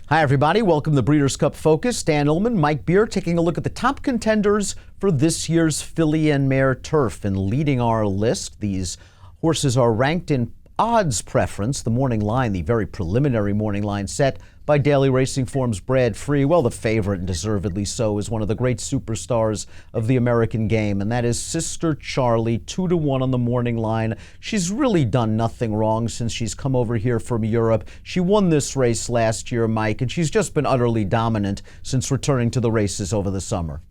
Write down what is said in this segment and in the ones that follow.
Hi, everybody. Welcome to the Breeders' Cup Focus. Dan Illman, Mike Beer, taking a look at the top contenders for this year's filly and mare turf. And leading our list, these horses are ranked in odds preference. The morning line, the very preliminary morning line set by Daily Racing Form's Brad Free. Well, the favorite, and deservedly so, is one of the great superstars of the American game, and that is Sister Charlie, 2-1 on the morning line. She's really done nothing wrong since she's come over here from Europe. She won this race last year, Mike, and she's just been utterly dominant since returning to the races over the summer.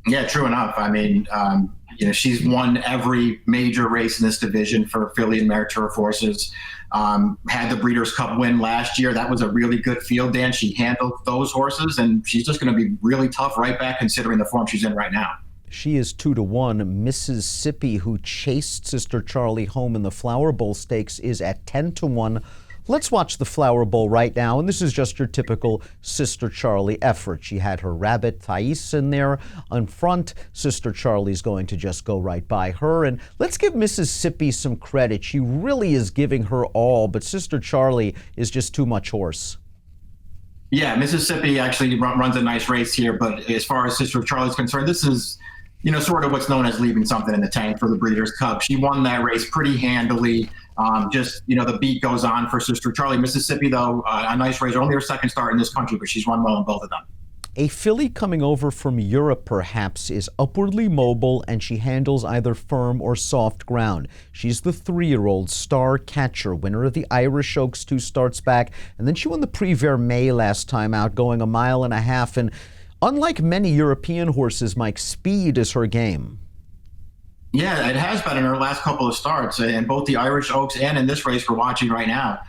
Yeah, true enough. I mean, she's won every major race in this division for filly and mare turf horses. Had the Breeders' Cup win last year. That was a really good field, Dan. She handled those horses, and she's just going to be really tough right back considering the form she's in right now. She is 2-1. Mississippi, who chased Sister Charlie home in the Flower Bowl Stakes, is at 10-1. Let's watch the Flower Bowl right now, and this is just your typical Sister Charlie effort. She had her rabbit Thais in there in front. Sister Charlie's going to just go right by her, and let's give Mississippi some credit. She really is giving her all, but Sister Charlie is just too much horse. Yeah, Mississippi actually runs a nice race here, but as far as Sister Charlie's concerned, this is sort of what's known as leaving something in the tank for the Breeders' Cup. She won that race pretty handily. The beat goes on for Sister Charlie. Mississippi, though, a nice race. Only her second start in this country, but she's run well in both of them. A filly coming over from Europe, perhaps, is upwardly mobile, and she handles either firm or soft ground. She's the 3-year-old Star Catcher, winner of the Irish Oaks 2 starts back, and then she won the Prix Vermeil last time out, going 1.5 miles. And unlike many European horses, Mike, speed is her game. Yeah, it has been in her last couple of starts, in both the Irish Oaks and in this race we're watching right now.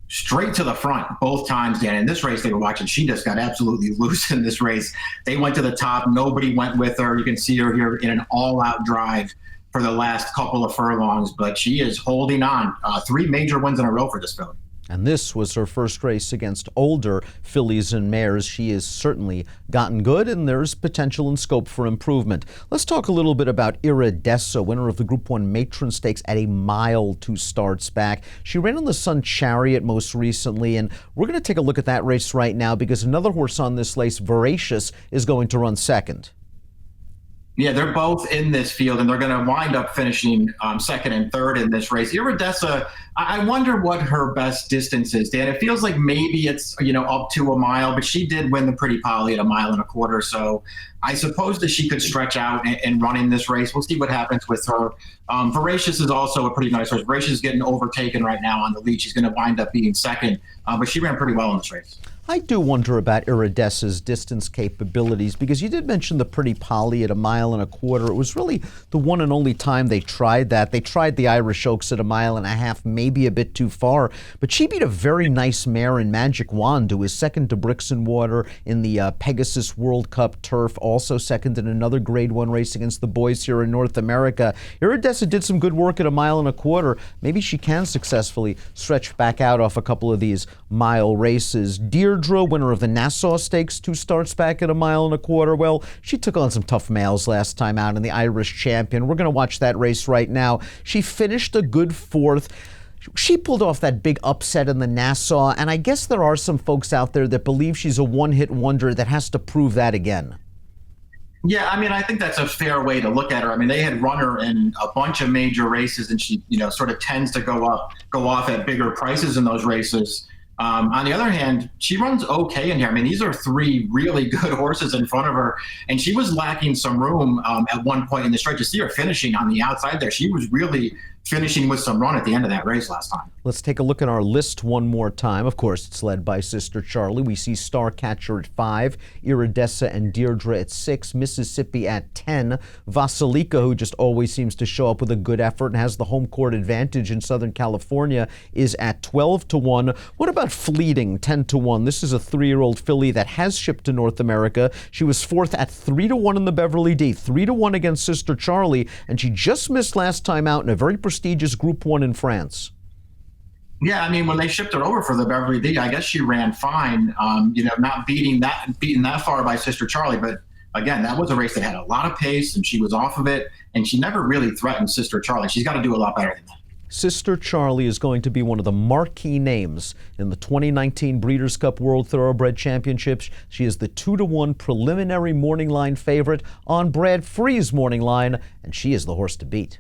Straight to the front both times, Dan. In this race they were watching, she just got absolutely loose in this race. They went to the top. Nobody went with her. You can see her here in an all-out drive for the last couple of furlongs, but she is holding on. 3 major wins in a row for this filly. And this was her first race against older fillies and mares. She has certainly gotten good, and there's potential and scope for improvement. Let's talk a little bit about Iridessa, winner of the Group 1 Matron Stakes at 1 mile 2 starts back. She ran on the Sun Chariot most recently, and we're going to take a look at that race right now because another horse on this race, Voracious, is going to run second. Yeah, they're both in this field, and they're going to wind up finishing second and third in this race. Iridessa, I wonder what her best distance is, Dan. It feels like maybe it's, up to 1 mile, but she did win the Pretty Polly at 1.25 miles. So I suppose that she could stretch out and run in this race. We'll see what happens with her. Voracious is also a pretty nice horse. Voracious is getting overtaken right now on the lead. She's going to wind up being second, but she ran pretty well in this race. I do wonder about Iridessa's distance capabilities because you did mention the Pretty Polly at 1.25 miles. It was really the one and only time they tried that. They tried the Irish Oaks at 1.5 miles, maybe a bit too far, but she beat a very nice mare in Magic Wand, who was second to Bricks and Water in the Pegasus World Cup turf, also second in another Grade 1 race against the boys here in North America. Iridessa did some good work at 1.25 miles. Maybe she can successfully stretch back out off a couple of these mile races. Deirdre, winner of the Nassau Stakes 2 starts back at 1.25 miles. Well, she took on some tough males last time out in the Irish Champion. We're going to watch that race right now. She finished a good 4th. She pulled off that big upset in the Nassau, and I guess there are some folks out there that believe she's a one-hit wonder that has to prove that again. Yeah, I mean, I think that's a fair way to look at her. I mean, they had run her in a bunch of major races, and she, sort of tends to go off at bigger prices in those races. On the other hand, she runs okay in here. I mean, these are 3 really good horses in front of her, and she was lacking some room at one point in the stretch. You see her finishing on the outside there. She was really finishing with some run at the end of that race last time. Let's take a look at our list one more time. Of course, it's led by Sister Charlie. We see Star Catcher at 5, Iridessa and Deirdre at 6, Mississippi at 10, Vasilika, who just always seems to show up with a good effort and has the home court advantage in Southern California, is at 12-1. What about Fleeting, 10-1? This is a 3-year-old filly that has shipped to North America. She was 4th at 3-1 in the Beverly D, 3-1 against Sister Charlie, and she just missed last time out in a very prestigious Group 1 in France. Yeah, I mean, when they shipped her over for the Beverly D, I guess she ran fine. Not beaten that far by Sister Charlie, but again, that was a race that had a lot of pace, and she was off of it, and she never really threatened Sister Charlie. She's got to do a lot better than that. Sister Charlie is going to be one of the marquee names in the 2019 Breeders' Cup World Thoroughbred Championships. She is the 2-to-1 preliminary morning line favorite on Brad Free's morning line, and she is the horse to beat.